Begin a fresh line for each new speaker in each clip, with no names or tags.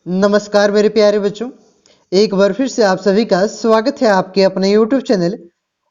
नमस्कार मेरे प्यारे बच्चों, एक बार फिर से आप सभी का स्वागत है आपके अपने YouTube channel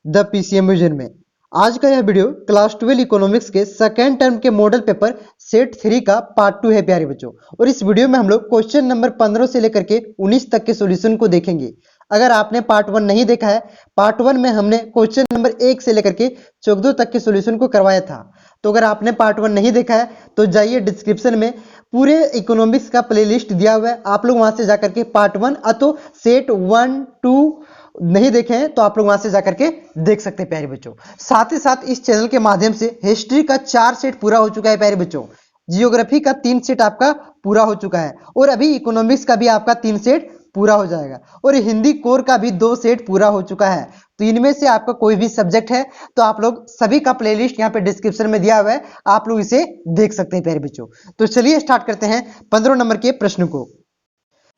the PCM vision में। आज का यह वीडियो क्लास 12 इकोनॉमिक्स के सेकेंड टर्म के मॉडल पेपर सेट 3 का पार्ट 2 है प्यारे बच्चों। और इस वीडियो में हम लोग क्वेश्चन नंबर 15 से लेकर के 19 तक के सॉल्यूशन को देखेंगे। अगर आपने पार्ट 1 नहीं देखा है, पार्ट 1 में हमने क्वेश्चन नंबर 1 से लेकर के 14 तक के सॉल्यूशन को करवाया था। तो अगर आपने पार्ट 1 नहीं देखा है तो जाइए डिस्क्रिप्शन में पूरे इकोनॉमिक्स का प्लेलिस्ट दिया हुआ है, आप लोग वहां से जाकर के पार्ट 1 तो सेट 1 2 नहीं देखे हैं तो आप लोग वहां से जाकर के देख सकते हैं प्यारे बच्चों। साथ ही साथ इस चैनल के माध्यम से हिस्ट्री का 4 सेट पूरा हो चुका है प्यारे बच्चों, जियोग्राफी का 3 सेट आपका पूरा हो चुका है और अभी इकोनॉमिक्स का भी आपका 3 सेट पूरा हो जाएगा और हिंदी कोर का भी 2 सेट पूरा हो चुका है। तो इनमें से आपका कोई भी सब्जेक्ट है तो आप लोग सभी का प्लेलिस्ट यहाँ पे डिस्क्रिप्शन में दिया हुआ है, आप लोग इसे देख सकते हैं प्यारे बच्चों। तो चलिए स्टार्ट करते हैं 15 नंबर के प्रश्न को।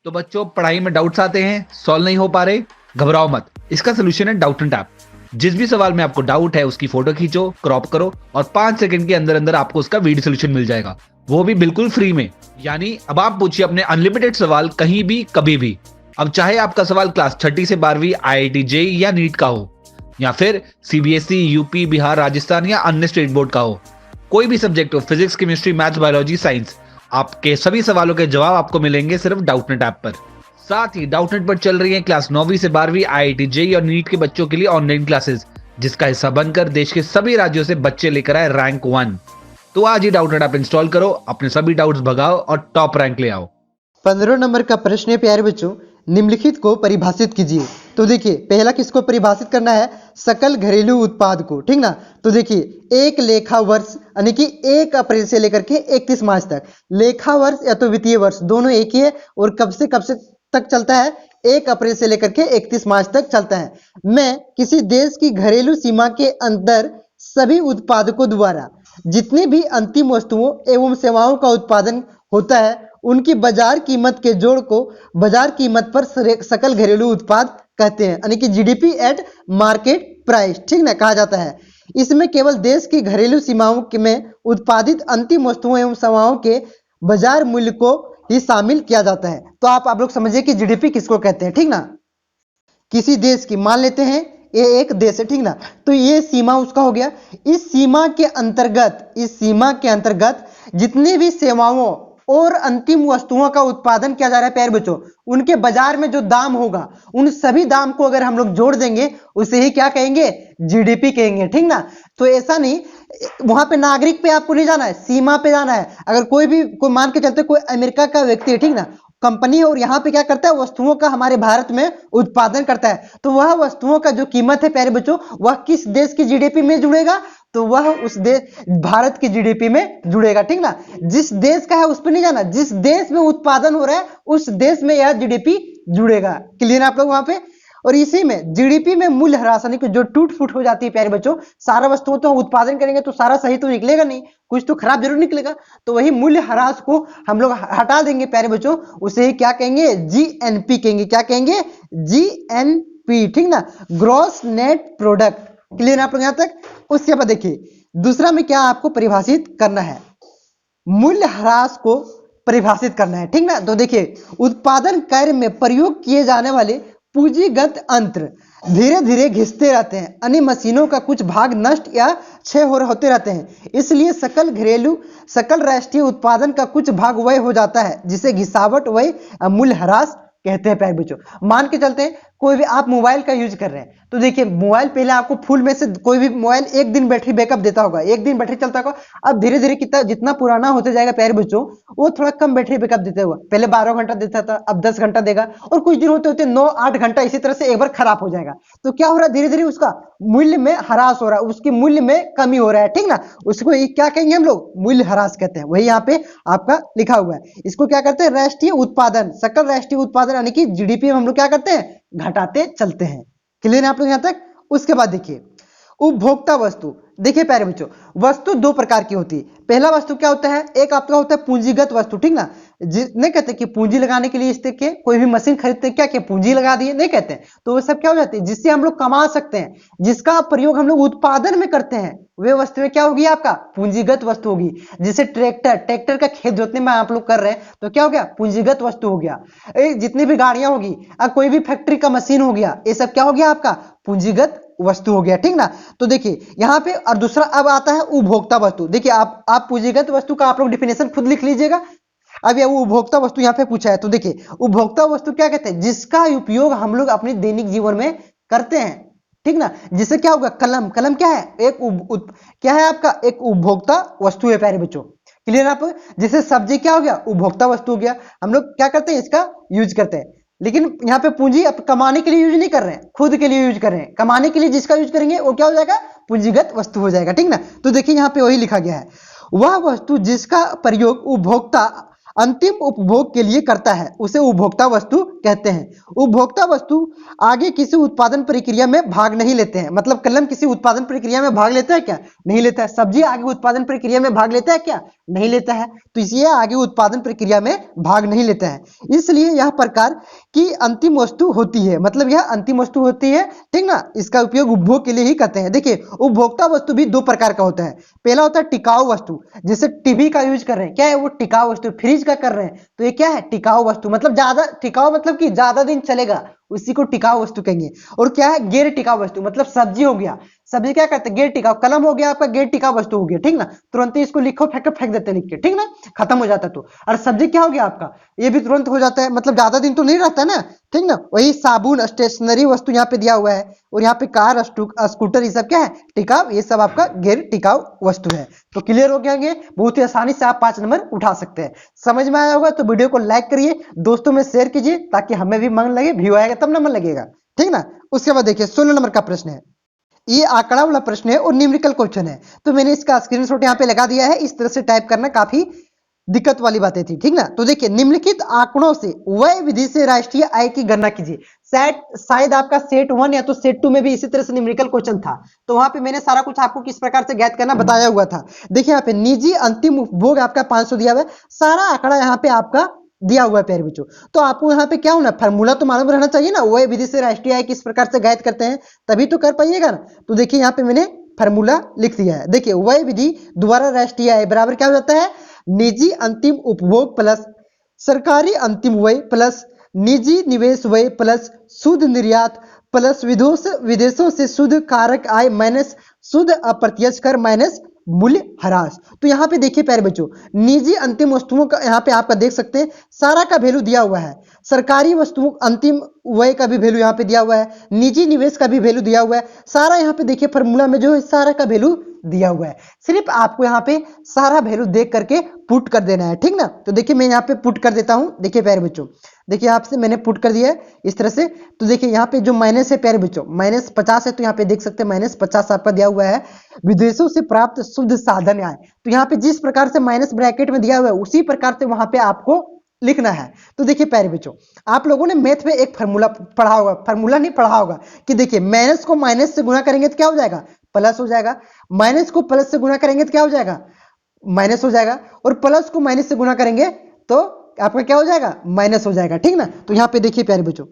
तो बच्चों, पढ़ाई में डाउट्स आते हैं, सॉल्व नहीं हो पा रहे, घबराओ मत। इसका सोल्यूशन है डाउट ऐप। जिस भी सवाल में आपको डाउट है उसकी फोटो खींचो, क्रॉप करो और 5 सेकंड के अंदर अंदर आपको उसका वीडियो सोल्यूशन मिल जाएगा, वो भी बिल्कुल फ्री में। यानी अब आप पूछिए अपने अनलिमिटेड सवाल कहीं भी कभी भी। अब चाहे आपका सवाल क्लास 6 से 12वीं IIT JEE या नीट का हो या फिर CBSE यूपी बिहार राजस्थान या अन्य स्टेट बोर्ड का हो, कोई भी सब्जेक्ट हो, physics chemistry maths biology science, आपके सभी सवालों के जवाब आपको मिलेंगे सिर्फ डाउटनेट ऐप पर। साथ ही डाउटनेट पर चल रही है क्लास 9वीं से 12वीं IIT JEE और नीट के बच्चों के लिए ऑनलाइन क्लासेस, जिसका हिस्सा बनकर देश के सभी राज्यों से बच्चे लेकर आए रैंक 1। तो आज ही डाउटनेट ऐप इंस्टॉल करो, अपने सभी डाउट्स भगाओ और टॉप रैंक ले आओ।
15 नंबर का प्रश्न है प्यारे बच्चों, निम्नलिखित को परिभाषित कीजिए। तो देखिए पहला किसको परिभाषित करना है, सकल घरेलू उत्पाद को, ठीक ना। तो देखिए एक लेखा वर्ष यानी कि 1 अप्रैल से लेकर के 31 मार्च तक, लेखा वर्ष या तो वित्तीय वर्ष दोनों एक ही है और कब से तक चलता है, 1 अप्रैल से लेकर के 31 मार्च तक चलता है। मैं किसी देश की घरेलू सीमा के अंदर सभी उत्पादकों द्वारा जितनी भी अंतिम वस्तुओं एवं सेवाओं का उत्पादन होता है उनकी बाजार कीमत के जोड़ को बाजार कीमत पर सकल घरेलू उत्पाद कहते हैं, यानी कि GDP एट मार्केट प्राइस, ठीक ना, कहा जाता है। इसमें केवल देश की घरेलू सीमाओं में उत्पादित अंतिम वस्तुओं एवं सेवाओं के बाजार मूल्य को ही शामिल किया जाता है। तो आप लोग समझिए कि GDP किसको कहते हैं, ठीक ना। किसी देश की, मान लेते हैं ये एक देश है, ठीक ना, तो ये सीमा उसका हो गया। इस सीमा के अंतर्गत जितनी भी सेवाओं और अंतिम वस्तुओं का उत्पादन किया जा रहा है प्यारे बच्चों, उनके बाजार में जो दाम होगा उन सभी दाम को अगर हम लोग जोड़ देंगे उसे ही क्या कहेंगे, GDP कहेंगे, ठीक ना। तो ऐसा नहीं, वहां पे नागरिक पे आपको नहीं जाना है, सीमा पे जाना है। अगर कोई मान के चलते कोई अमेरिका का व्यक्ति है, ठीक ना, कंपनी है और यहाँ पे क्या करता है, वस्तुओं का हमारे भारत में उत्पादन करता है, तो वह वस्तुओं का जो कीमत है प्यारे बच्चों वह किस देश की GDP में जुड़ेगा, तो वह उस देश भारत की GDP में जुड़ेगा, ठीक ना। जिस देश का है उस पर नहीं जाना, जिस देश में उत्पादन हो रहा है उस देश में यह GDP जुड़ेगा। क्लियर है आप लोग वहां पे। और इसी में GDP में मूल्य ह्रास यानी कि जो टूट फूट हो जाती है प्यारे बच्चों, सारा वस्तुओं तो हम उत्पादन करेंगे तो सारा सही तो निकलेगा नहीं, कुछ तो खराब जरूर निकलेगा, तो वही मूल्य ह्रास को हम लोग हटा देंगे प्यारे बच्चों, उसे ही क्या कहेंगे, GNP कहेंगे। क्या कहेंगे, GNP, ठीक ना, ग्रॉस नेट प्रोडक्ट। क्लियर है आप लोग यहां तक। उसके बाद देखिए दूसरा में क्या आपको परिभाषित करना है, मूल्य ह्रास को परिभाषित करना है, ठीक ना। तो देखिए उत्पादन कार्य में प्रयोग किए जाने वाले पूंजीगत यंत्र धीरे धीरे घिसते रहते हैं, यानी मशीनों का कुछ भाग नष्ट या क्षय होते रहते हैं, इसलिए सकल राष्ट्रीय उत्पादन का कुछ भाग व्यय हो जाता है, जिसे घिसावट व्यय मूल्य ह्रास कहते हैं प्यारे बच्चों। मान के चलते हैं कोई भी आप मोबाइल का यूज कर रहे हैं, तो देखिए मोबाइल पहले आपको फुल में से कोई भी मोबाइल 1 दिन बैटरी बैकअप देता होगा, 1 दिन बैटरी चलता होगा, अब धीरे धीरे जितना पुराना होते जाएगा प्यारे बच्चों वो थोड़ा कम बैटरी बैकअप देता होगा। पहले 12 घंटा देता था, अब 10 घंटा देगा और कुछ दिन होते होते 9-8 घंटा, इसी तरह से एक बार खराब हो जाएगा। तो क्या हो रहा है, धीरे धीरे उसका मूल्य में ह्रास हो रहा है, उसके मूल्य में कमी हो रहा है, ठीक ना। उसको क्या कहेंगे हम लोग, मूल्य ह्रास कहते हैं, वही यहाँ पे आपका लिखा हुआ है। इसको क्या करते हैं, राष्ट्रीय उत्पादन, सकल राष्ट्रीय उत्पादन यानी कि GDP में हम लोग क्या करते हैं, घटाते चलते हैं। क्लियर है आप लोग यहां तक। उसके बाद देखिए उपभोक्ता वस्तु देखिए प्यारे बच्चों, वस्तु दो प्रकार की होती है। पहला वस्तु क्या होता है, एक आपका होता है पूंजीगत वस्तु, ठीक ना, नहीं कहते कि पूंजी लगाने के लिए इसके कोई भी मशीन खरीदते क्या क्या पूंजी लगा दिए, नहीं कहते हैं। तो वो सब क्या हो जाती है, जिससे हम लोग कमा सकते हैं, जिसका प्रयोग हम लोग उत्पादन में करते हैं, वे वस्तुएं क्या होगी आपका पूंजीगत वस्तु होगी। जैसे ट्रैक्टर का खेत जोतने में आप लोग कर रहे हैं तो क्या हो गया, पूंजीगत वस्तु हो गया। जितनी भी गाड़ियां होगी, कोई भी फैक्ट्री का मशीन हो गया, ये सब क्या हो गया आपका पूंजीगत वस्तु हो गया, ठीक ना। तो देखिए यहाँ पे, और दूसरा अब आता है उपभोक्ता वस्तु। देखिए आप पूंजीगत वस्तु का आप लोग डिफिनेशन खुद लिख लीजिएगा। अब ये उपभोक्ता वस्तु यहाँ पे पूछा है, तो देखिए उपभोक्ता वस्तु क्या कहते हैं, जिसका उपयोग हम लोग अपने दैनिक जीवन में करते हैं, ठीक ना। जिससे क्या होगा, कलम, कलम क्या है, क्या है आपका एक उपभोक्ता वस्तु है प्यारे बच्चों, क्लियर आप। जैसे सब्जी क्या हो गया, उपभोक्ता वस्तु हो गया, हम लोग क्या करते हैं, इसका यूज करते हैं। लेकिन यहाँ पे पूंजी अब कमाने के लिए यूज नहीं कर रहे हैं, खुद के लिए यूज कर रहे हैं। कमाने के लिए जिसका यूज करेंगे वो क्या हो जाएगा, पूंजीगत वस्तु हो जाएगा, ठीक ना। तो देखिए यहाँ पे वही लिखा गया है, वह वस्तु जिसका प्रयोग उपभोक्ता अंतिम उपभोग के लिए करता है उसे उपभोक्ता वस्तु कहते हैं। उपभोक्ता वस्तु आगे किसी उत्पादन प्रक्रिया में भाग नहीं लेते हैं। मतलब कलम किसी उत्पादन प्रक्रिया में भाग लेता है क्या, नहीं लेता है। सब्जी आगे उत्पादन प्रक्रिया में भाग लेता है क्या, नहीं लेता है। तो इसलिए आगे उत्पादन प्रक्रिया में भाग नहीं लेता है, इसलिए यह प्रकार की अंतिम वस्तु होती है। मतलब यह अंतिम वस्तु होती है, ठीक ना। इसका उपयोग उपभोग के लिए ही करते हैं। देखिए उपभोक्ता वस्तु भी दो प्रकार का होता है। पहला होता है टिकाऊ वस्तु, जैसे टीवी का यूज कर रहे हैं, क्या है वो टिकाऊ वस्तु। फ्रिज का कर रहे हैं तो ये क्या है, टिकाऊ वस्तु। मतलब ज्यादा टिकाऊ, मतलब कि ज्यादा दिन चलेगा, उसी को टिकाऊ वस्तु कहेंगे। और क्या है, गैर टिकाऊ वस्तु, मतलब सब्जी हो गया, सब्जी क्या कहते हैं, गैर टिकाऊ। कलम हो गया आपका गैर टिकाऊ वस्तु हो गया, ठीक ना। तुरंत ही इसको लिखो, फेंक देते लिख के, ठीक ना, खत्म हो जाता। तो और सब्जी क्या हो गया आपका, ये भी तुरंत हो जाता है, मतलब ज्यादा दिन तो नहीं रहता ना, ठीक ना। वही साबुन, स्टेशनरी वस्तु यहाँ पे दिया हुआ है, और यहाँ पे कार, स्कूटर, ये सब क्या है, टिकाऊ। ये सब आपका गैर टिकाऊ वस्तु है। तो क्लियर हो गया, बहुत ही आसानी से आप 5 नंबर उठा सकते हैं। समझ में आया होगा तो वीडियो को लाइक करिए, दोस्तों में शेयर कीजिए, ताकि हमें भी मन लगे, व्यू आएगा तब ना मन लगेगा, ठीक ना। उसके बाद देखिए 16 नंबर का प्रश्न है, ये आंकड़ा वाला प्रश्न है और न्यूमेरिकल क्वेश्चन है। तो मैंने इसका स्क्रीनशॉट यहाँ पे लगा दिया है। इस तरह से टाइप करना काफी दिक्कत वाली बातें थी, ठीक ना। तो देखिए निम्नलिखित आंकड़ों से वह विधि से राष्ट्रीय आय की गणना कीजिए। शायद आपका सेट 1 या तो सेट 2 में भी इसी तरह से न्यूमेरिकल क्वेश्चन था, तो वहां पे मैंने सारा कुछ आपको किस प्रकार से ज्ञात करना बताया हुआ था। देखिए यहाँ पे निजी अंतिम उपभोग आपका 500 दिया हुआ है, सारा आंकड़ा यहाँ पे आपका दिया हुआ है प्यारे बच्चों। तो आपको यहाँ पे क्या होना, फार्मूला तो मालूम रहना चाहिए ना, वह विधि से राष्ट्रीय आय किस प्रकार से ज्ञात करते हैं, तभी तो कर पाइएगा ना। तो देखिए यहाँ पे मैंने फार्मूला लिख दिया है। देखिए वह विधि द्वारा राष्ट्रीय आय बराबर क्या हो जाता है, निजी अंतिम उपभोग प्लस सरकारी अंतिम व्यय प्लस निजी निवेश व्यय प्लस शुद्ध निर्यात प्लस विदेशों से शुद्ध कारक आय माइनस शुद्ध अप्रत्यक्ष कर माइनस मूल्य ह्रास। तो यहाँ पे देखिए प्यारे बच्चों, निजी अंतिम वस्तुओं का यहाँ पे आपका देख सकते हैं सारा का वैल्यू दिया हुआ है। सरकारी वस्तुओं अंतिम व्यय का भी वैल्यू यहाँ पे दिया हुआ है, निजी निवेश का भी वैल्यू दिया हुआ है। सारा यहाँ पे देखिए फार्मूला में जो है सारा का वैल्यू दिया हुआ है। सिर्फ आपको यहाँ पे सारा वैल्यू देख करके पुट कर देना है, ठीक ना। तो देखिए मैं यहाँ पे पुट कर देता हूँ। देखिए प्यारे बच्चों, देखिए आपसे मैंने पुट कर दिया है इस तरह से। तो देखिए यहाँ पे जो माइनस है प्यारे बच्चों, -50 है, तो यहाँ पे देख सकते हैं -50 आपका दिया हुआ है। विदेशों से प्राप्त शुद्ध साधन आय, तो यहाँ पे जिस प्रकार से माइनस ब्रैकेट में दिया हुआ है उसी प्रकार से वहां पे आपको लिखना है। तो देखिए प्यारे बच्चों, आप लोगों ने मैथ में एक फार्मूला पढ़ा होगा, फार्मूला नहीं पढ़ा होगा, कि देखिए माइनस को माइनस से गुणा करेंगे तो क्या हो जाएगा, प्लस हो जाएगा। माइनस को प्लस से गुणा करेंगे तो क्या हो जाएगा, माइनस हो जाएगा। और प्लस को माइनस से गुणा करेंगे तो आपका क्या हो जाएगा, माइनस हो जाएगा, ठीक ना। तो यहाँ पे देखिए प्यारे बच्चों,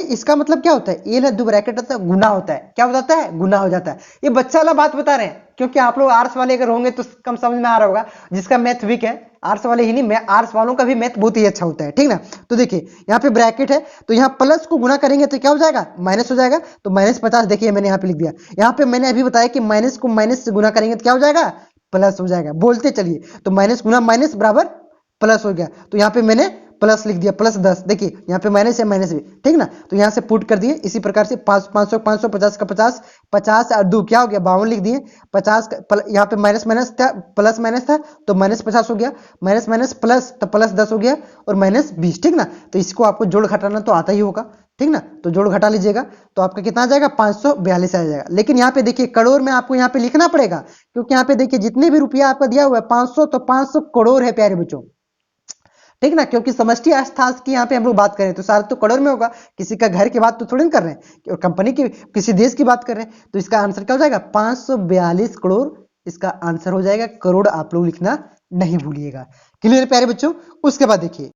इसका मतलब क्या होता है, ये ना दो ब्रैकेट होता है, गुना होता है। क्या हो जाता है, गुना हो जाता है। ये बच्चा वाला बात बता रहे हैं, क्योंकि आप लोग आर्ट्स वाले अगर होंगे तो कम समझ में आ रहा होगा। जिसका मैथ वीक है, आर्ट्स वाले ही नहीं, मैं आर्ट्स वालों का भी मैथ बहुत ही अच्छा होता है, ठीक ना। तो देखिए यहाँ पे ब्रैकेट है, तो यहाँ प्लस को गुना करेंगे तो क्या हो जाएगा, माइनस हो जाएगा। तो -50 देखिए मैंने यहाँ पे लिख दिया। यहाँ पे मैंने अभी बताया कि माइनस को माइनस से गुना करेंगे तो क्या हो जाएगा, प्लस हो जाएगा। बोलते चलिए, तो माइनस गुना माइनस बराबर प्लस हो गया। तो यहाँ पे मैंने प्लस लिख दिया, +10। देखिए यहाँ पे माइनस है, माइनस भी, ठीक ना। तो यहाँ से पुट कर दिए इसी प्रकार से। 500 50 का 50, 50 और 2 क्या हो गया, 52 लिख दिए। 50 यहाँ पे माइनस माइनस था, प्लस माइनस था, तो -50 हो गया। माइनस माइनस प्लस, तो +10 हो गया, और -20, ठीक ना। तो इसको आपको जोड़ घटाना तो आता ही होगा, ठीक ना। तो जोड़ घटा लीजिएगा तो आपका कितना आ जाएगा, 542 आ जाएगा। लेकिन यहाँ पे देखिए करोड़ में आपको यहाँ पे लिखना पड़ेगा, क्योंकि यहाँ पे देखिए जितने भी रुपया आपका दिया हुआ है 500, तो 500 करोड़ है प्यारे बच्चों। ठीक ना, क्योंकि समष्टि अर्थशास्त्र की यहाँ पे हम लोग बात करें तो सारा तो करोड़ में होगा, किसी का घर की बात तो थोड़ी ना कर रहे हैं और कंपनी की किसी देश की बात कर रहे हैं। तो इसका आंसर क्या हो जाएगा 542 करोड़, इसका आंसर हो जाएगा। करोड़ आप लोग लिखना नहीं भूलिएगा। क्लियर प्यारे बच्चों। उसके बाद देखिए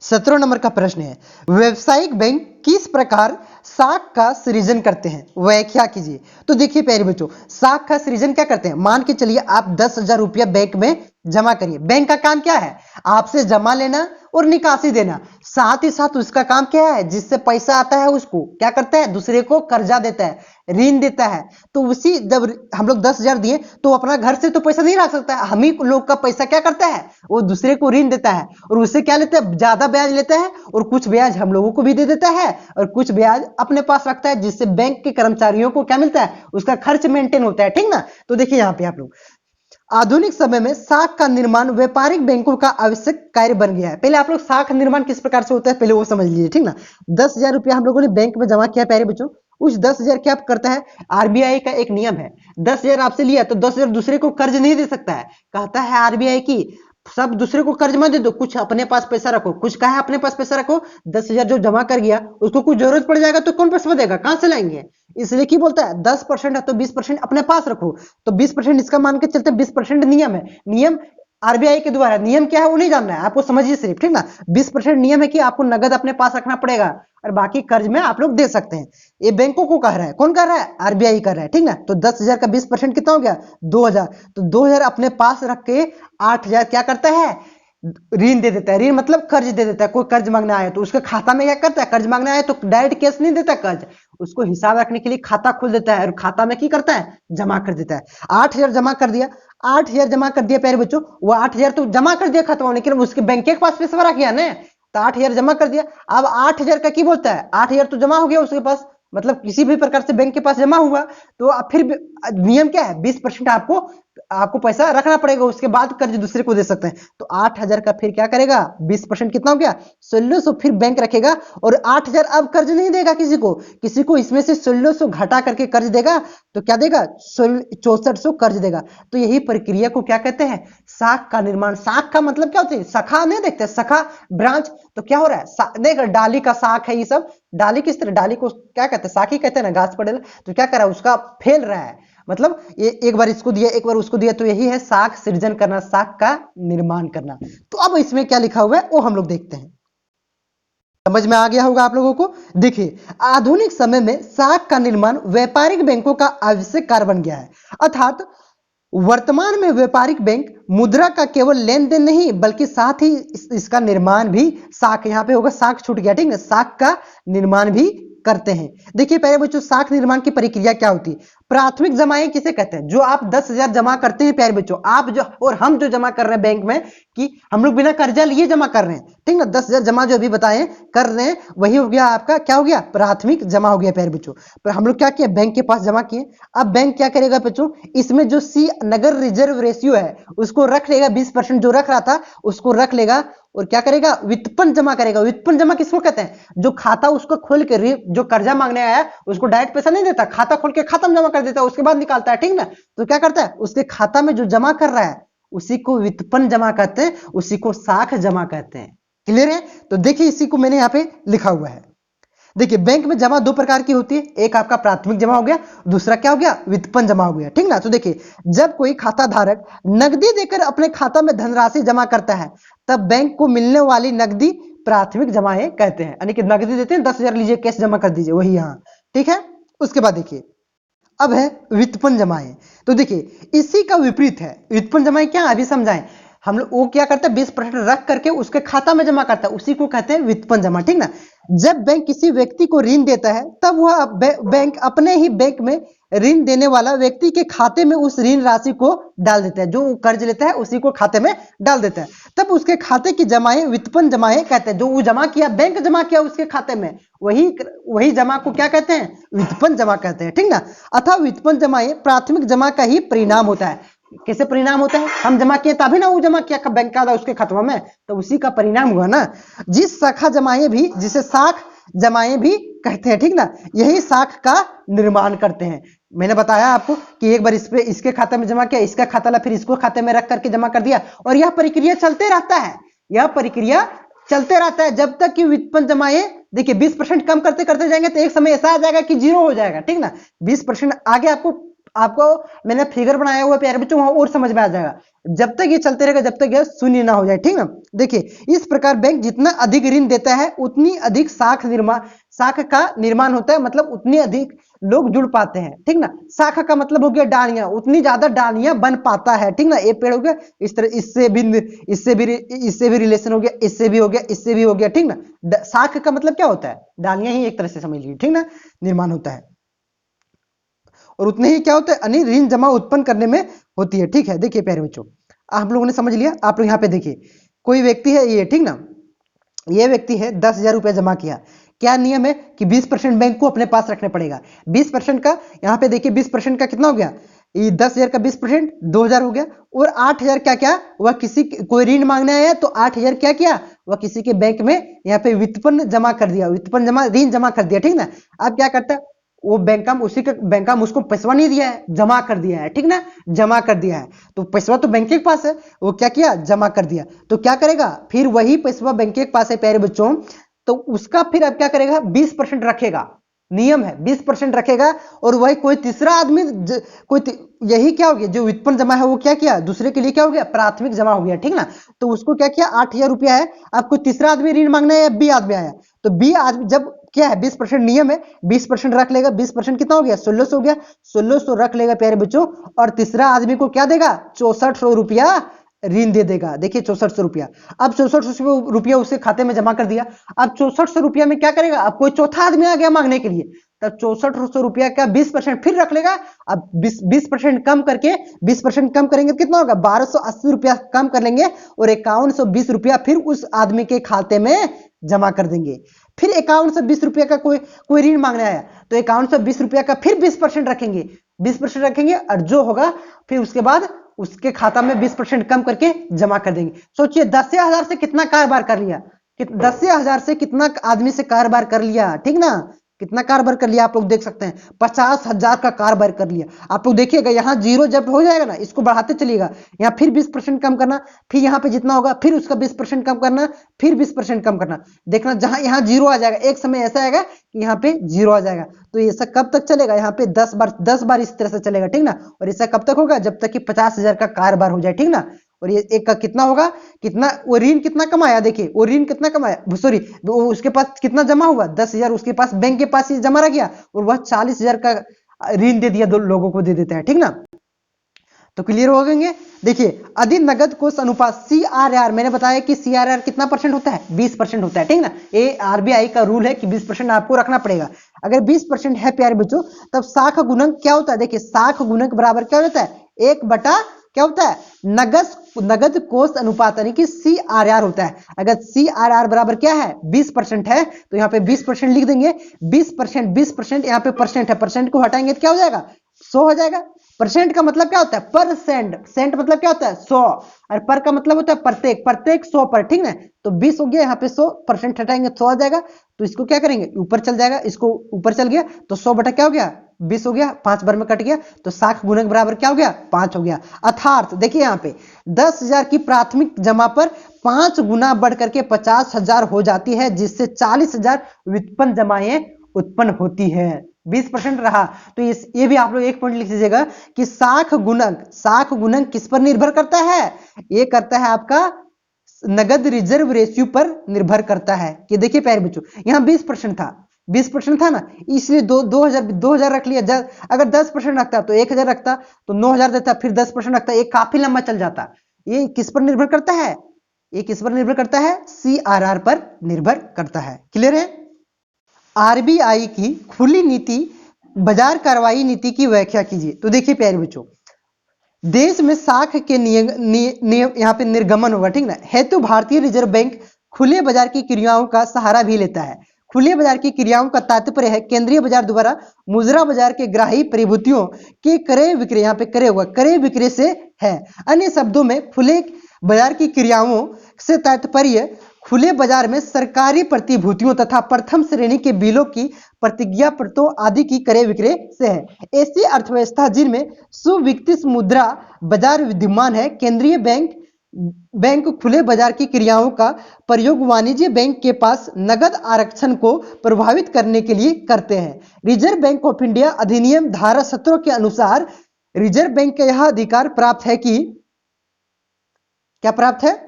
17 नंबर का प्रश्न है, व्यावसायिक बैंक किस प्रकार साख का सृजन करते हैं, व्याख्या कीजिए। तो देखिए प्यारे बच्चों, साख का सृजन क्या करते हैं, मान के चलिए आप 10,000 रुपया बैंक में जमा करिए। बैंक का काम क्या है, आपसे जमा लेना और निकासी देना, साथ ही साथ उसका काम क्या है, जिससे पैसा आता है उसको क्या करता है, दूसरे को कर्जा देता है, ऋण देता है। तो उसी जब हम लोग 10,000 दिए तो अपना घर से तो पैसा नहीं रख सकता है, हम ही लोग का पैसा क्या करता है, वो दूसरे को ऋण देता है और उससे क्या लेता है, ज्यादा ब्याज लेता है और कुछ ब्याज हम लोगों को भी दे देता है और कुछ ब्याज अपने पास रखता है, जिससे बैंक के कर्मचारियों को क्या मिलता है, उसका खर्च मेंटेन होता है। ठीक ना। तो देखिए यहाँ पे आप लोग, आधुनिक समय में साख का निर्माण व्यापारिक बैंकों का आवश्यक कार्य बन गया है। पहले आप लोग साख निर्माण किस प्रकार से होता है पहले वो समझ लीजिए। ठीक ना। 10,000 रुपया हम लोगों ने बैंक में जमा किया प्यारे बच्चों, उस 10,000 क्या करता है, आरबीआई का एक नियम है, 10,000 आपसे लिया तो 10,000 दूसरे को कर्ज नहीं दे सकता है। कहता है आरबीआई की सब दूसरे को कर्ज मत दे दो, कुछ अपने पास पैसा रखो। कुछ कहा है अपने पास पैसा रखो, 10,000 जो जमा कर गया उसको कुछ जरूरत पड़ जाएगा तो कौन पैसा देगा, कहां से लाएंगे। इसलिए की बोलता है 10% है तो 20% अपने पास रखो। तो 20% इसका मान के चलते 20% नियम है, नियम आरबीआई के द्वारा, नियम क्या है वो नहीं जानना है आपको, समझिए सिर्फ। ठीक ना। 20% नियम है कि आपको नगद अपने पास रखना पड़ेगा और बाकी कर्ज में आप लोग दे सकते हैं। ये बैंकों को कह रहा है, कौन कर रहा है, आरबीआई कर रहा है। ठीक ना। तो 10,000 का 20% कितना हो गया, 2,000। तो 2,000 अपने पास रख के 8,000 क्या करता है, ऋण दे देता है। ऋण मतलब कर्ज दे देता है। कोई कर्ज मांगना आए तो उसके खाता में क्या करता है, कर्ज मांगना आए तो डायरेक्ट कैश नहीं देता कर्ज, उसको हिसाब रखने के लिए खाता खोल देता है और खाता में क्या करता है, जमा कर देता है। 8,000 जमा कर दिया, 8,000 जमा कर दिया प्यारे बच्चों, वो 8,000 तो जमा कर दिया खाता में, लेकिन उसके बैंक के पास पैसा रख गया ना, तो 8,000 जमा कर दिया। अब 8,000 का की बोलता है, 8,000 तो जमा हो गया उसके पास, मतलब किसी भी प्रकार से बैंक के पास जमा हुआ, तो अब फिर नियम क्या है, 20% आपको पैसा रखना पड़ेगा, उसके बाद कर्ज दूसरे को दे सकते हैं। तो 8,000 का फिर क्या करेगा, 20% कितना हो गया, 1,600 फिर बैंक रखेगा और 8,000 अब कर्ज नहीं देगा किसी को इसमें से 1,600 घटा करके कर्ज देगा, तो क्या देगा, 6,400 कर्ज देगा। तो यही प्रक्रिया को क्या कहते हैं, साख का निर्माण। साख का मतलब क्या होता है, शाखा नहीं देखते, शाखा ब्रांच, तो क्या हो रहा है, देख डाली का साख है, ये सब डाली किस तरह, डाली को क्या कहते हैं, साखी कहते हैं ना, घास पड़ेला, तो क्या कर रहा है, उसका फैल रहा है, मतलब ये एक बार इसको दिया एक बार उसको दिया, तो यही है साख सृजन करना, साख का निर्माण करना। तो अब इसमें क्या लिखा हुआ है वो हम लोग देखते हैं, समझ में आ गया होगा आप लोगों को। देखिए आधुनिक समय में साख का निर्माण व्यापारिक बैंकों का आवश्यक कार्य बन गया है, अर्थात वर्तमान में व्यापारिक बैंक मुद्रा का केवल लेन देन नहीं बल्कि साथ ही इसका निर्माण भी, साख यहाँ पे होगा, साख छूट गया, ठीक है, साख का निर्माण भी करते हैं। देखिए पहले बच्चों, साख निर्माण की प्रक्रिया क्या होती है, प्राथमिक जमाएं किसे कहते हैं, जो आप 10,000 जमा करते हैं प्यारे बच्चों, आप जो और हम जो जमा कर रहे हैं बैंक में, कि हम लोग बिना कर्जा लिए जमा कर रहे हैं, ठीक ना, 10,000 जमा जो भी बताएं कर रहे हैं, वही हो गया आपका, क्या हो गया, प्राथमिक जमा हो गया प्यारे बच्चों। पर हम लोग क्या किया, बैंक के पास जमा किए। अब बैंक क्या करेगा बच्चों, इसमें जो सी नगर रिजर्व रेशियो है उसको रख लेगा, 20% जो रख रहा था उसको रख लेगा और क्या करेगा, व्युत्पन्न जमा करेगा। व्युत्पन्न जमा किसको कहते हैं, जो खाता उसको खोल के जो कर्जा मांगने आया उसको डायरेक्ट पैसा नहीं देता, खाता खोल के खाता में जमा कर देता है, उसके बाद निकालता है, ठीक ना। तो क्या करता है, उसके खाता में जो जमा कर रहा है उसी को व्युत्पन्न जमा कहते हैं, उसी को साख जमा कहते हैं। क्लियर है। तो देखिए इसी को मैंने यहाँ पे लिखा हुआ है। देखिए बैंक में जमा दो प्रकार की होती है, एक आपका प्राथमिक जमा हो गया, दूसरा क्या हो गया, व्युत्पन्न जमा हो गया, ठीक ना। तो देखिए जब कोई खाता धारक नकदी देकर अपने खाता में धनराशि जमा करता है तब बैंक को मिलने वाली नकदी प्राथमिक जमाएं कहते हैं, यानी कि नकदी देते हैं, 10,000 लीजिए कैश जमा कर दीजिए, वही यहाँ, ठीक है। उसके बाद देखिए अब है व्युत्पन्न जमाएं। तो देखिए इसी का विपरीत है, व्युत्पन्न जमाएं क्या अभी समझाएं हम लोग, वो क्या करता है 20% रख करके उसके खाता में जमा करता है, उसी को कहते हैं व्युत्पन्न जमा, ठीक ना। जब बैंक किसी व्यक्ति को ऋण देता है तब वह बैंक अपने ही बैंक में ऋण देने वाला व्यक्ति के खाते में उस ऋण राशि को डाल देता है, जो कर्ज लेता है उसी को खाते में डाल देता है, तब उसके खाते की जमाएं व्युत्पन्न जमाएं कहते हैं। जो वो जमा किया, बैंक जमा किया उसके खाते में, वही जमा को क्या कहते हैं, व्युत्पन्न जमा कहते हैं, ठीक ना। अतः व्युत्पन्न जमाएं प्राथमिक जमा का ही परिणाम होता है। कैसे परिणाम होता है, हम जमा किए तभी ना वो जमा किया बैंक का उसके खतवा में, तो उसी का परिणाम हुआ ना। जिस शाखा जमाएं भी जिसे साख जमाएं भी कहते हैं, ठीक ना। यही साख का निर्माण करते हैं। मैंने बताया आपको कि एक बार इस पे इसके खाते में जमा किया, इसका खाता ला फिर इसको खाते में रख करके जमा कर दिया, और यह प्रक्रिया चलते रहता है, यह प्रक्रिया चलते रहता है जब तक कि व्युत्पन्न जमाएं देखिए 20% कम करते करते जाएंगे तो एक समय ऐसा आ जाएगा कि 0 हो जाएगा, ठीक ना। 20% आगे आपको मैंने फिगर बनाया हुआ प्यारे बच्चों, वहां और समझ में आ जाएगा। जब तक ये चलते रहेगा, जब तक यह शून्य ना हो जाए, ठीक ना। देखिए इस प्रकार बैंक जितना अधिक ऋण देता है उतनी अधिक साख का निर्माण होता है, मतलब उतनी अधिक लोग जुड़ पाते हैं, ठीक ना। शाखा का मतलब हो गया डालियां, उतनी ज्यादा डालियां बन पाता है, ठीक ना। ये पेड़ हो गया इस तरह, इससे भी रिलेशन हो गया, इससे भी हो गया, इससे भी हो गया, ठीक ना। शाख का मतलब क्या होता है, डालियां ही एक तरह से समझ लीजिए, ठीक ना, निर्माण होता है। और उतने ही क्या होता है, अन्य ऋण जमा उत्पन्न करने में होती है, ठीक है। देखिए प्यारे बच्चों, आप लोगों ने समझ लिया। आप लोग यहाँ पे देखिए, कोई व्यक्ति है ये, ठीक ना, ये व्यक्ति है 10,000 रुपया जमा किया। क्या नियम है कि 20% बैंक को अपने पास रखने पड़ेगा। 20% का यहाँ पे देखिए 20% का कितना हो गया, ये 10,000 का 20% 2,000 हो गया। और 8,000 क्या क्या, वह किसी कोई ऋण मांगने आया तो 8,000 क्या किया, वह किसी के बैंक में यहाँ पे व्युत्पन्न जमा कर दिया, व्युत्पन्न जमा ऋण जमा कर दिया, ठीक ना। अब क्या करता है वो बैंक का उसको पैसा नहीं दिया है, जमा कर दिया है, ठीक ना, जमा कर दिया है। तो पैसा तो बैंक के पास है, वो क्या किया, जमा कर दिया। तो क्या करेगा, फिर वही पैसा बैंक के पास है प्यारे बच्चों, तो उसका फिर अब क्या करेगा, 20% रखेगा। नियम है 20% रखेगा। और वही कोई तीसरा आदमी यही क्या हो गया, जो व्युत्पन्न जमा है वो क्या किया, दूसरे के लिए क्या हो गया, प्राथमिक जमा हो गया, ठीक ना। तो उसको क्या किया, 8,000 रुपया है। अब कोई तीसरा आदमी ऋण मांगना है या बी आदमी आया, तो बी आदमी जब क्या है 20% नियम है, 20% रख लेगा। 20% कितना हो गया, 1,600 हो गया, 1,600 रख लेगा प्यारे बच्चों। और तीसरा आदमी को क्या देगा, 6400 रुपया ऋण दे देगा। देखिए 6400 रुपया, अब 6400 रुपया उसके खाते में जमा कर दिया। अब 6400 रुपया में क्या करेगा, अब कोई चौथा आदमी आ गया मांगने के लिए, तब 6400 रुपया का 20% फिर रख लेगा। अब 20% कम करके 20% कम करेंगे तो कितना होगा, 1280 रुपया कम कर लेंगे, और 5120 रुपया फिर उस आदमी के खाते में जमा कर देंगे। फिर 5120 रुपया का कोई ऋण मांगने आया तो 5120 रुपया का फिर 20% रखेंगे, 20% रखेंगे, और जो होगा फिर उसके बाद उसके खाता में 20% कम करके जमा कर देंगे। सोचिए 10,000 से कितना कारोबार कर लिया, 10,000 से कितना आदमी से कारोबार कर लिया, ठीक ना, कितना कारोबार कर लिया आप लोग देख सकते हैं, 50,000 का कारोबार कर लिया। आप लोग देखिएगा यहाँ 0 जब हो जाएगा ना, इसको बढ़ाते चलिएगा, यहाँ फिर 20% कम करना, फिर यहाँ पे जितना होगा फिर उसका 20% कम करना, फिर 20% कम करना। देखना जहां यहाँ 0 आ जाएगा, एक समय ऐसा आएगा कि यहाँ पे 0 आ जाएगा। तो ऐसा कब तक चलेगा, यहाँ पे 10 बार इस तरह से चलेगा, ठीक ना। और ऐसा कब तक होगा, जब तक कि 50,000 का कारोबार हो जाए, ठीक ना। और ये एक का कितना होगा, कितना वो ऋण कितना कमाया, देखिए वो ऋण कितना कमाया, सॉरी उसके पास कितना जमा हुआ, 10,000 उसके पास बैंक के पास ही जमा रह गया, और वह 40,000 का ऋण दे दिया, दो लोगों को दे देता है, ठीक ना। तो क्लियर हो गए। देखिए अधिक नगद कोष अनुपात CRR, मैंने बताया कि CRR कितना परसेंट होता है, 20% होता है, ठीक ना। ये RBI का रूल है कि 20% आपको रखना पड़ेगा। अगर 20% है प्यारे बच्चों, तब साख गुणक क्या होता है, देखिए साख गुणक बराबर क्या होता है, 1/, क्या होता है, नगद कोष अनुपात, यानी कि CRR होता है। अगर CRR बराबर क्या है, 20% है, तो यहाँ पे 20% लिख देंगे। 20% यहाँ पे परसेंट है, परसेंट को हटाएंगे तो क्या हो जाएगा, 100 हो जाएगा। परसेंट का मतलब क्या होता है, परसेंट, सेंट मतलब क्या होता है, 100, और पर का मतलब होता है प्रत्येक 100 पर, ठीक है। तो 20 हो गया, यहाँ पे 100% हटाएंगे 100 आ जाएगा। तो इसको क्या करेंगे, ऊपर चल जाएगा, इसको ऊपर चल गया तो 100 बटा क्या हो गया, 20 हो गया, 5 बार में कट गया, तो साख गुणक बराबर क्या हो गया, 5 हो गया। अर्थात देखिए यहाँ पे 10,000 की प्राथमिक जमा पर 5 गुना बढ़ करके 50,000 हो जाती है, जिससे 40,000 व्युत्पन्न जमाएं उत्पन्न होती है। 20% रहा, तो ये भी आप लोग एक पॉइंट लिख लीजिएगा कि साख गुणक किस पर निर्भर करता है, ये करता है आपका नगद रिजर्व रेशियो पर निर्भर करता है। कि देखिए प्यारे बच्चों, यहाँ 20% था ना, इसलिए 2,000 रख लिया। अगर 10% रखता तो 1,000 रखता तो 9,000 देता, फिर 10% रखता, ये काफी लंबा चल जाता। ये किस पर निर्भर करता है, ये किस पर निर्भर करता है, CRR पर निर्भर करता है। क्लियर है। RBI की खुली नीति बाजार कार्रवाई नीति की व्याख्या कीजिए। तो देखिए प्यारे बच्चों, देश में साख के नियम यहाँ पे निर्गमन होगा, ठीक ना, हेतु भारतीय रिजर्व बैंक खुले बाजार की क्रियाओं का सहारा भी लेता है। खुले बाजार की क्रियाओं का तात्पर्य है केंद्रीय बाजार द्वारा मुद्रा बाजार के ग्राही परिभूतियों के क्रय विक्रय, यहाँ पे क्रय विक्रय से है। अन्य शब्दों में खुले बाजार की क्रियाओं से तात्पर्य खुले बाजार में सरकारी प्रतिभूतियों तथा प्रथम श्रेणी के बिलों की प्रतिज्ञा पत्रों आदि की क्रय विक्रय से है। ऐसी अर्थव्यवस्था जिनमें सुविकसित मुद्रा बाजार विद्यमान है, केंद्रीय बैंक खुले बाजार की क्रियाओं का प्रयोग वाणिज्य बैंक के पास नगद आरक्षण को प्रभावित करने के लिए करते हैं। रिजर्व बैंक ऑफ इंडिया अधिनियम धारा 17 के अनुसार रिजर्व बैंक का यह अधिकार प्राप्त है कि क्या प्राप्त है?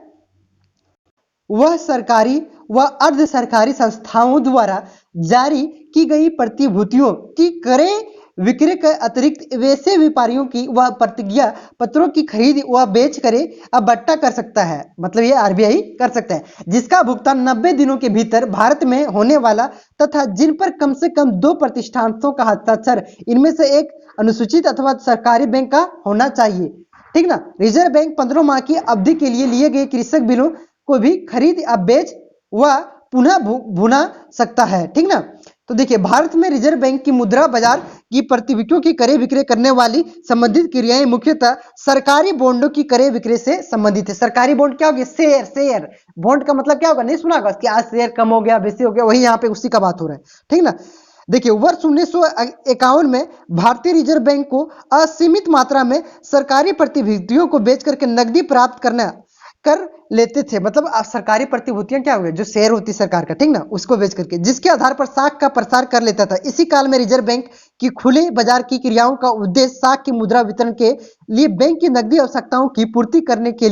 वह सरकारी व अर्ध सरकारी संस्थाओं द्वारा जारी की गई प्रतिभूतियों की क्रय विक्रय के अतिरिक्त वैसे व्यापारियों की वह प्रतिज्ञा पत्रों की खरीद व बेच करे अबट्टा कर सकता है। मतलब ये आरबीआई कर सकता है, जिसका भुगतान 90 दिनों के भीतर भारत में होने वाला तथा जिन पर कम से कम 2 प्रतिष्ठानों का हस्ताक्षर इनमें से एक अनुसूचित अथवा सरकारी बैंक का होना चाहिए। ठीक ना। रिजर्व बैंक 15 माह की अवधि के लिए गए कृषक बिलों को भी खरीद या बेच व पुनः भुना सकता है। ठीक ना। तो देखिए, भारत में रिजर्व बैंक की मुद्रा बाजार की प्रतिभूतियों की क्रय विक्रय करने वाली संबंधित क्रियाएं मुख्यतः सरकारी बॉन्डों की क्रय विक्रय से संबंधित है। सरकारी बॉन्ड क्या हो गया? शेयर। बॉन्ड का मतलब क्या होगा? नहीं सुना होगा कि आज शेयर कम हो गया, बेसी हो गया, वही यहाँ पे उसी का बात हो रहा है। ठीक ना। देखिए, वर्ष 1951 में भारतीय रिजर्व बैंक को असीमित मात्रा में सरकारी प्रतिभूतियों को बेच करके नकदी प्राप्त कर लेते थे। मतलब सरकारी प्रतिभूतियां क्या हुए? जो शेयर होती सरकार का, ठीक ना, उसको बेच करके जिसके आधार पर साख का प्रसार कर लेता था। इसी काल में रिजर्व बैंक की खुले बाजार की क्रियाओं का उद्देश्य साख की मुद्रा वितरण के लिए बैंक की नकदी आवश्यकताओं की पूर्ति करने के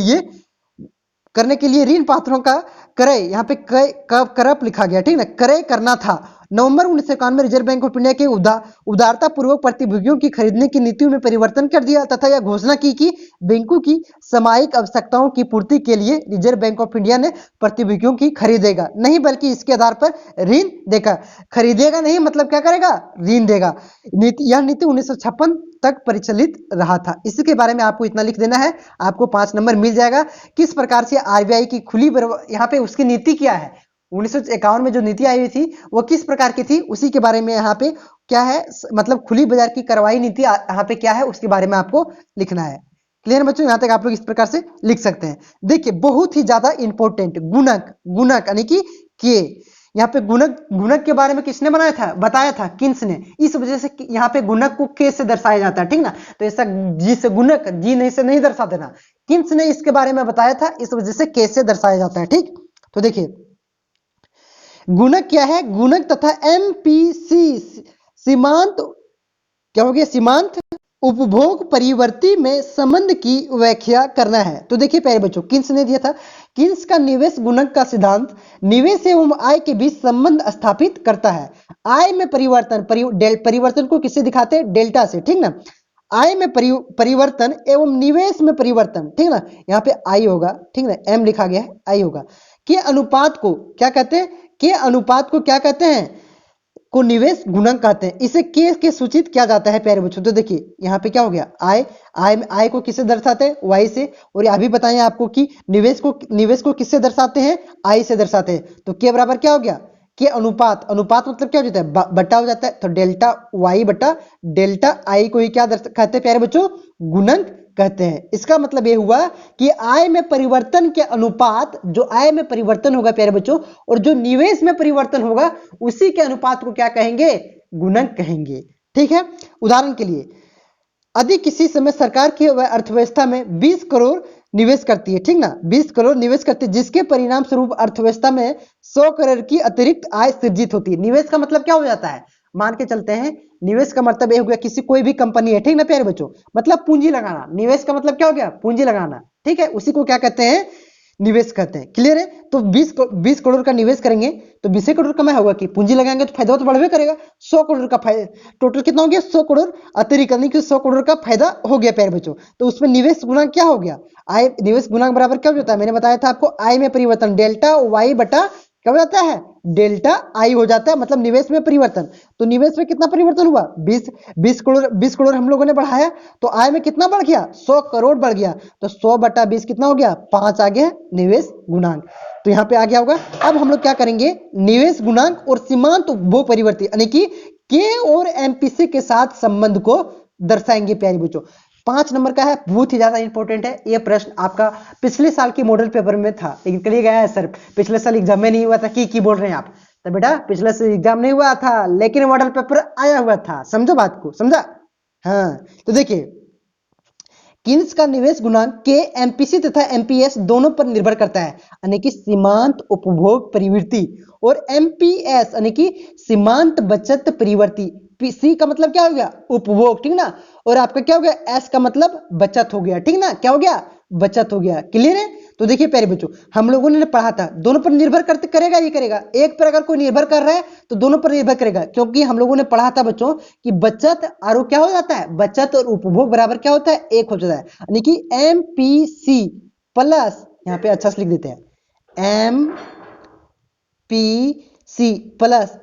लिए ऋण पात्रों का क्रय, यहाँ पे करप लिखा गया, ठीक ना, क्रय करना था। नवंबर 1951 में रिजर्व बैंक ऑफ इंडिया के उदारता पूर्वक प्रतिभूतियों की खरीदने की नीतियों में परिवर्तन कर दिया तथा यह घोषणा की कि बैंकों की सामयिक आवश्यकताओं की पूर्ति के लिए रिजर्व बैंक ऑफ इंडिया ने प्रतिभूतियों की खरीदेगा नहीं, बल्कि इसके आधार पर ऋण देगा। खरीदेगा नहीं मतलब क्या करेगा? ऋण देगा। यह नीति 1956 तक परिचालित रहा था। इसके बारे में आपको इतना लिख देना है, आपको 5 नंबर मिल जाएगा। किस प्रकार से आरबीआई की खुली, यहाँ पे उसकी नीति क्या है, 1951 में जो नीति आई हुई थी वो किस प्रकार की थी, उसी के बारे में यहाँ पे क्या है, मतलब खुली बाजार की कार्रवाई नीति यहाँ पे क्या है उसके बारे में आपको लिखना है। क्लियर बच्चों? यहाँ तक आप लोग इस प्रकार से लिख सकते हैं। देखिए, बहुत ही ज्यादा इंपॉर्टेंट गुणक यानी कि के, यहाँ पे गुणक के बारे में किसने बताया था? किन्स ने। इस वजह से यहाँ पे गुणक को के से दर्शाया जाता है, ठीक ना। तो ऐसा जी से गुणक, जी नहीं से नहीं दर्शा देना। किन्स ने इसके बारे में बताया था, इस वजह से के से दर्शाया जाता है। ठीक, तो देखिए गुणक क्या है? गुणक तथा एमपीसी सीमांत क्या हो गया? सीमांत उपभोग परिवर्ती में संबंध की व्याख्या करना है। तो देखिए प्यारे बच्चों, किन्स ने दिया था, किन्स का निवेश गुणक का सिद्धांत निवेश एवं आय के बीच संबंध स्थापित करता है। आय में परिवर्तन को किससे दिखाते हैं? डेल्टा से, ठीक ना। आय में परिवर्तन एवं निवेश में परिवर्तन, ठीक ना, यहाँ पे आई होगा, ठीक ना, एम लिखा गया है, आई होगा। के अनुपात को क्या कहते हैं? के अनुपात को क्या कहते हैं? को निवेश गुणक कहते हैं। इसे के सूचित किया जाता है प्यारे बच्चों। तो देखिए यहाँ पे क्या हो गया? आय को किससे दर्शाते हैं? वाई से। और अभी बताएं आपको कि निवेश को किससे दर्शाते हैं? आई से दर्शाते हैं। तो के बराबर क्या हो गया? के अनुपात मतलब क्या हो जाता है? बट्टा हो जाता है। तो डेल्टा वाई बटा डेल्टा आई को ही क्या कहते हैं प्यारे बच्चों? गुणक कहते हैं। इसका मतलब ये हुआ कि आय में परिवर्तन के अनुपात, जो आय में परिवर्तन होगा प्यारे बच्चों और जो निवेश में परिवर्तन होगा, उसी के अनुपात को क्या कहेंगे? गुणक कहेंगे। ठीक है। उदाहरण के लिए, यदि किसी समय सरकार की अर्थव्यवस्था में 20 करोड़ निवेश करती है, ठीक ना, 20 करोड़ निवेश करती है, जिसके परिणाम स्वरूप अर्थव्यवस्था में 100 करोड़ की अतिरिक्त आय सृजित होती है। निवेश का मतलब क्या हो जाता है? मान के चलते हैं, निवेश का मतलब ये हो गया किसी कोई भी कंपनी है, ठीक ना प्यारे बच्चों, मतलब पूंजी लगाना। निवेश का मतलब क्या हो गया? पूंजी लगाना, ठीक है, उसी को क्या कहते हैं? निवेश कहते हैं। क्लियर है? तो 20 करोड़ का निवेश करेंगे तो 20 करोड़ कमाया होगा कि पूंजी लगाएंगे तो फायदा तो बढ़वे करेगा। 100 करोड़ का फायदा, टोटल कितना हो गया? 100 करोड़ अतिरिक्त, यानी कि 100 करोड़ का फायदा हो गया प्यारे बच्चों। तो उसमें निवेश गुणा क्या हो गया? आय। निवेश गुणा बराबर क्या होता है? मैंने बताया था आपको, आय में परिवर्तन डेल्टा वाई बटा क्या हो जाता है? डेल्टा आई हो जाता है, मतलब निवेश में परिवर्तन। तो निवेश में कितना परिवर्तन हुआ? 20 करोड़ हम लोगों ने बढ़ाया, तो आय में कितना बढ़ गया? 100 करोड़ बढ़ गया। तो 100 बटा 20 कितना हो गया? 5 आ गया निवेश गुणांक। तो यहाँ पे आ गया होगा। अब हम लोग क्या करेंगे? निवेश गुणांक और सीमांत उपभोग परिवर्ती यानी कि के और एमपीसी के साथ संबंध को दर्शाएंगे प्यारे बच्चों। 5 नंबर का है, बहुत ही ज्यादा इंपॉर्टेंट है ये प्रश्न। आपका पिछले साल के मॉडल पेपर में था, लेकिन कल गया है सर पिछले साल एग्जाम में नहीं हुआ था की बोल रहे हैं आप। तो बेटा पिछले साल एग्जाम नहीं हुआ था, लेकिन मॉडल पेपर आया हुआ था। समझो बात को, समझा? हाँ, तो देखिए किन्स का निवेश गुणांक के एमपीसी तथा एमपीएस दोनों पर निर्भर करता है, यानी कि सीमांत उपभोग परिवृत्ति, और एमपीएस यानी कि सीमांत बचत परिवृत्ति। सी का मतलब क्या हो गया? उपभोग, ठीक ना। और आपका क्या हो गया? एस का मतलब बचत हो गया, ठीक ना। क्या हो गया? बचत हो गया। क्लियर है? तो देखिए प्यारे बच्चों, हम लोगों ने पढ़ा था दोनों पर निर्भर करते करेगा, ये करेगा। एक पर अगर कोई निर्भर कर रहा है तो दोनों पर निर्भर करेगा, क्योंकि हम लोगों ने पढ़ा था बच्चों कि बचत और क्या हो जाता है? बचत और उपभोग बराबर क्या होता है? एक हो जाता है, यानी कि एमपीसी प्लस, यहाँ पे अच्छा से लिख देते हैं, एम पी प्लस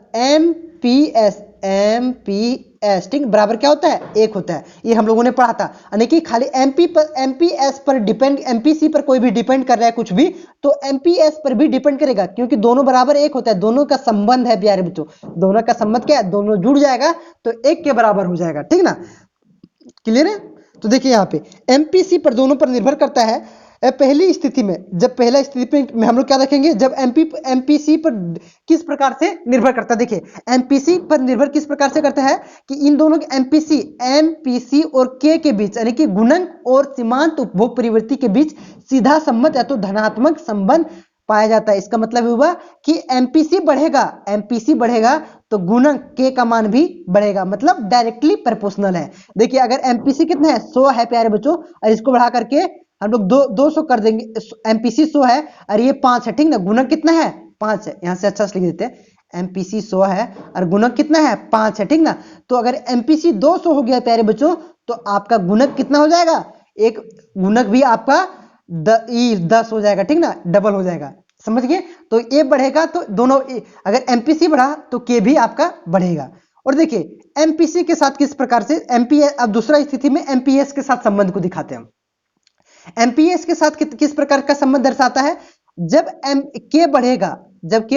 एमपीएस, ठीक, बराबर क्या होता है? एक होता है। ये हम लोगों ने पढ़ा था। यानी कि खाली एमपीएस पर डिपेंड, एमपीसी पर कोई भी डिपेंड कर रहा है कुछ भी, तो एमपीएस पर भी डिपेंड करेगा, क्योंकि दोनों बराबर एक होता है। दोनों का संबंध है प्यारे बच्चों, दोनों का संबंध क्या है? दोनों जुड़ जाएगा तो एक के बराबर हो जाएगा, ठीक ना। क्लियर है? तो देखिए यहाँ पे एमपीसी पर दोनों पर निर्भर करता है। पहली स्थिति में, जब पहला स्थिति में हम लोग क्या देखेंगे, जब एमपीसी पर किस प्रकार से निर्भर करता है। देखिए एमपीसी पर निर्भर किस प्रकार से करता है कि इन दोनों के एमपीसी और के बीच, यानी कि गुणक और सीमांत उपभोग परिवृत्ति के बीच सीधा संबंध या तो धनात्मक संबंध पाया जाता है। इसका मतलब हुआ कि एमपीसी बढ़ेगा तो गुणक के का मान भी बढ़ेगा, मतलब डायरेक्टली प्रोपोर्शनल है। देखिए अगर एमपीसी कितना है? 100 है प्यारे बच्चों, और इसको बढ़ा करके हम लोग 200 कर देंगे। एमपीसी 100 है और ये 5 है, ठीक ना। गुणक कितना है? 5 है। यहां से अच्छा से लिख देते हैं, एमपीसी 100 है और गुणक कितना है? 5 है, ठीक ना। तो अगर एमपीसी 200 हो गया प्यारे बच्चों, तो आपका गुणक कितना हो जाएगा? एक गुणक भी आपका 10 हो जाएगा, ठीक ना, डबल हो जाएगा। समझ गए? तो ये बढ़ेगा तो दोनों, अगर एमपीसी बढ़ा तो के भी आपका बढ़ेगा। और देखिए एमपीसी के साथ किस प्रकार से एमपीएस, अब दूसरा स्थिति में एमपीएस के साथ संबंध को दिखाते हैं। एमपीएस के साथ किस प्रकार का संबंध दर्शाता है? जब के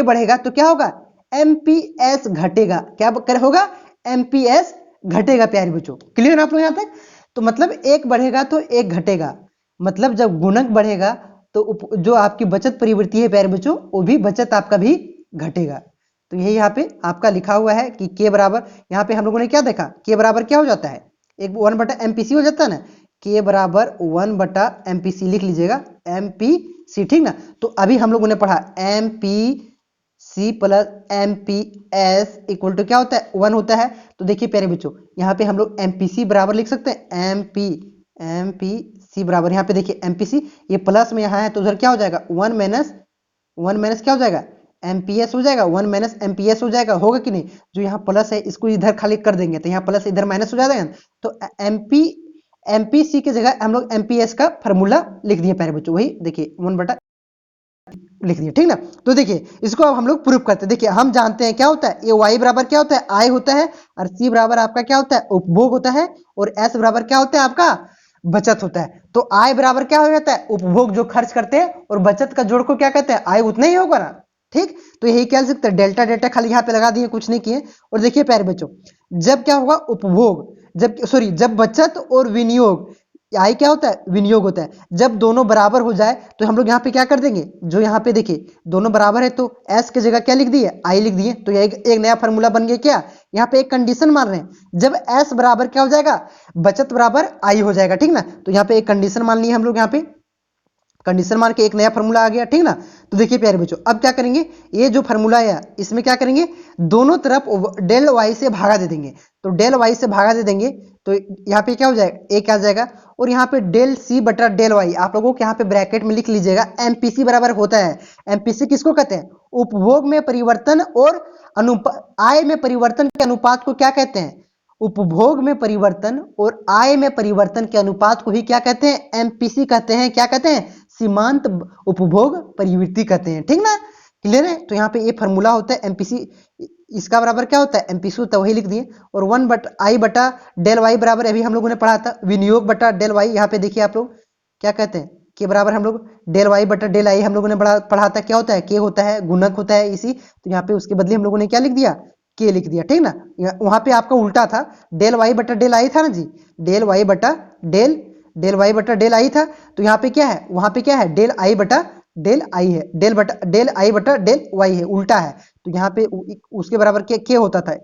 बढ़ेगा तो क्या होगा? एमपीएस घटेगा। क्या होगा? एमपीएस घटेगा प्यारे बच्चों। क्लियर आप लोग यहां तक? तो मतलब एक बढ़ेगा तो एक घटेगा, मतलब जब गुणक बढ़ेगा तो जो आपकी बचत परिवृत्ति है प्यारे बच्चों, वो भी बचत आपका भी घटेगा। तो यही यहाँ पे आपका लिखा हुआ है कि के बराबर, यहाँ पे हम लोगों ने क्या देखा? के बराबर क्या हो जाता है? एक 1/एमपीसी हो जाता है ना। के बराबर 1/एमपीसी लिख लीजिएगा, एमपीसी, ठीक ना। तो अभी हम लोगों ने पढ़ा MPC plus MPS equal to क्या होता है? 1 होता है। तो देखिए प्यारे बच्चों, यहाँ पे हम लोग एमपीसी बराबर लिख सकते हैं, एमपीसी बराबर, यहाँ पे देखिए एमपीसी, ये प्लस में यहाँ है तो उधर क्या हो जाएगा? 1 माइनस क्या हो जाएगा? एमपीएस हो जाएगा। 1 माइनस एमपीएस हो जाएगा, होगा कि नहीं? जो यहाँ प्लस है इसको इधर खाली कर देंगे तो यहाँ प्लस इधर माइनस हो जाएगा। तो एमपीसी की जगह हम लोग एमपीएस का फॉर्मूला लिख दिए प्यारे बच्चों, वही देखिए 1 लिख दिए, ठीक ना। तो देखिए इसको अब हम लोग प्रूफ करते हैं। देखिए हम जानते हैं क्या होता है, ये वाई बराबर क्या होता है? आई होता है, और सी बराबर आपका क्या होता है? उपभोग होता है, और एस बराबर क्या होता है? आपका बचत होता है। तो आई बराबर क्या हो जाता है? उपभोग जो खर्च करते हैं, और बचत का जोड़ को क्या कहते हैं? आई उतना ही होगा ना, ठीक। तो यही कह सकते हैं, डेल्टा खाली यहाँ पे लगा दिए, कुछ नहीं किए। और देखिए प्यारे बच्चों, जब क्या होगा? उपभोग, जब बचत और विनियोग, आई क्या होता है? विनियोग होता है। जब दोनों बराबर हो जाए तो हम लोग यहाँ पे क्या कर देंगे? जो यहाँ पे देखिए दोनों बराबर है तो एस की जगह क्या लिख दिए? आई लिख दिए। तो यह एक नया फॉर्मूला बन गया। क्या यहाँ पे एक कंडीशन मान रहे हैं, जब एस बराबर क्या हो जाएगा? बचत बराबर आई हो जाएगा, ठीक ना। तो यहाँ पे एक कंडीशन मान ली हम लोग, यहाँ पे कंडीशन मान के एक नया फार्मूला आ गया, ठीक ना। तो देखिए प्यारे बच्चों, अब क्या करेंगे? ये जो फार्मूला है इसमें क्या करेंगे? दोनों तरफ डेल वाई से भागा दे देंगे। तो डेल वाई से भागा दे देंगे तो यहाँ पे क्या हो जाएगा? एक आ जाएगा। और यहाँ पे डेल सी बटा डेल वाई, आप लोगों को यहाँ पे ब्रैकेट में लिख लीजिएगा, एमपीसी बराबर होता है। एमपीसी किसको कहते हैं? उपभोग में परिवर्तन और आय में परिवर्तन के अनुपात को क्या कहते हैं? उपभोग में परिवर्तन और आय में परिवर्तन के अनुपात को ही क्या कहते हैं? एमपीसी कहते हैं। क्या कहते हैं? सीमांत उपभोग परिवृत्ति कहते हैं, ठीक ना। क्लियर है? तो यहाँ पे ये फॉर्मूला होता है एमपीसी, इसका बराबर क्या होता है? एमपीसी होता है, वही लिख दिए। और 1/आई बटा डेल वाई बराबर, अभी हम लोगों ने पढ़ा था, विनियोग बटा डेल वाई। यहाँ पे देखिए आप लोग क्या कहते हैं? के बराबर हम लोग डेल वाई बटा डेल आई हम लोगों ने पढ़ा था, क्या होता है? के होता है, गुणक होता है इसी। तो यहाँ पे उसके बदले हम लोगों ने क्या लिख दिया? के लिख दिया, ठीक ना। वहां पे आपका उल्टा था, डेल वाई बटा डेल आई था ना जी, डेल वाई बटा डेल वाई बटा डेल आई था। तो यहाँ पे क्या है, वहां पे क्या है, डेल आई बटा डेल आई है, डेल आई बटा डेल वाई है, उल्टा है। तो यहाँ पे उसके बराबर क्या होता था,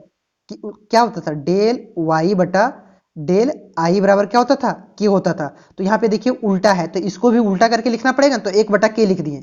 क्या होता था, डेल वाई बटा डेल आई बराबर क्या होता था, के होता था। तो यहाँ पे देखिए उल्टा है, तो इसको भी उल्टा करके लिखना पड़ेगा, तो एक बटा के लिख दिए,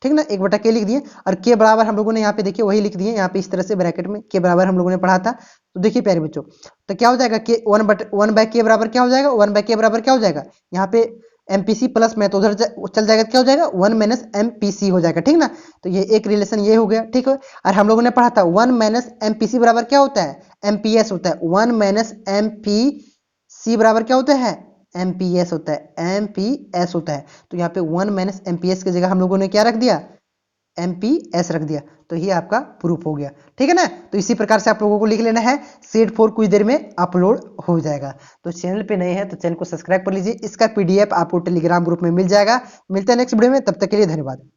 ठीक ना, एक बटा के लिख दिए। और के बराबर हम लोगों ने यहाँ पे देखिए वही लिख दिए, यहाँ पे इस तरह से ब्रैकेट में के बराबर हम लोगों ने पढ़ा था। तो देखिए प्यारे बच्चों, तो क्या हो जाएगा, के वन बाय के बराबर क्या हो जाएगा, वन बाय के बराबर क्या हो जाएगा, यहाँ पे एमपीसी प्लस में तो उधर चल जाएगा, क्या हो जाएगा, वन माइनस एमपीसी हो जाएगा, ठीक ना। तो ये एक रिलेशन ये हो गया, ठीक है। और हम लोगों ने पढ़ा था वन माइनस एमपीसी बराबर क्या होता है, एमपीएस होता है। वन माइनस एमपीसी बराबर क्या होता है, एमपीएस होता है, एमपीएस होता है। तो यहाँ पे वन माइनस एमपीएस की जगह हम लोगों ने क्या रख दिया, एमपीएस रख दिया। तो ये आपका प्रूफ हो गया, ठीक है ना। तो इसी प्रकार से आप लोगों को लिख लेना है, सेट 4 कुछ देर में अपलोड हो जाएगा। तो चैनल पे नए हैं तो चैनल को सब्सक्राइब कर लीजिए, इसका पीडीएफ आपको टेलीग्राम ग्रुप में मिल जाएगा। मिलते हैं नेक्स्ट वीडियो में, तब तक के लिए धन्यवाद।